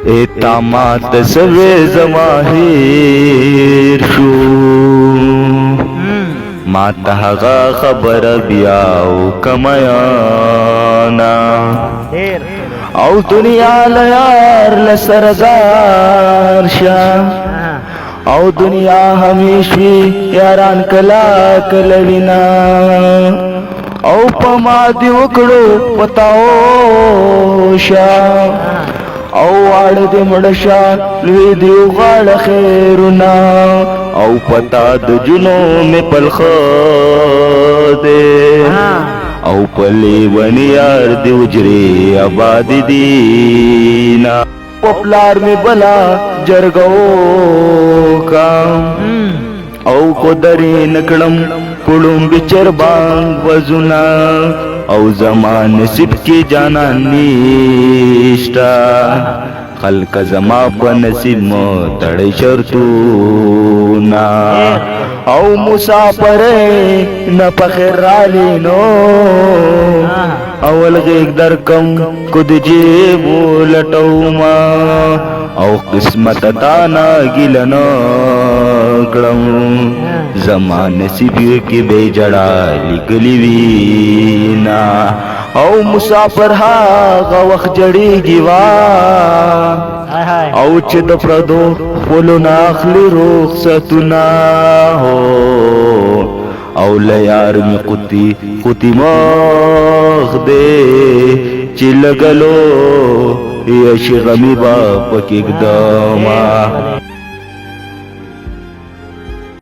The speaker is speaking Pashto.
تامات سوی زماهیر شو ما ته هغه خبر بیاو کمیانا او دنیا لیار لسرزار شا او دنیا همیشوی یاران کلا کلوینا او پما دی وکړو پتاو شا او واړ دې مړشا لوی دی غاړ خیرنا او پتا د جنو می پلخ دې او پلی ونی یار دی وجری آباد دینا پپلار می بلا جرګو کا او کو درې نکړم پړم بچر بانګ وزنا او زمان نصیب کی جانا نیشتا خلق زما په نصیب مو تړی شرطونا او مسافر نه پخیر رالی نو اول غیگ در کم کد جیب لټو ما او قسمت تانا گیلنا کړم زمان نصیب کی بے جڑا لګلی وینا او مسافر هاغه وخت جړیږي وا او چې د پردو خپلو ناخلی رخصتونه هو او لیار می قوتی مخ دے چی لگلو یشی غمی با پک اقداما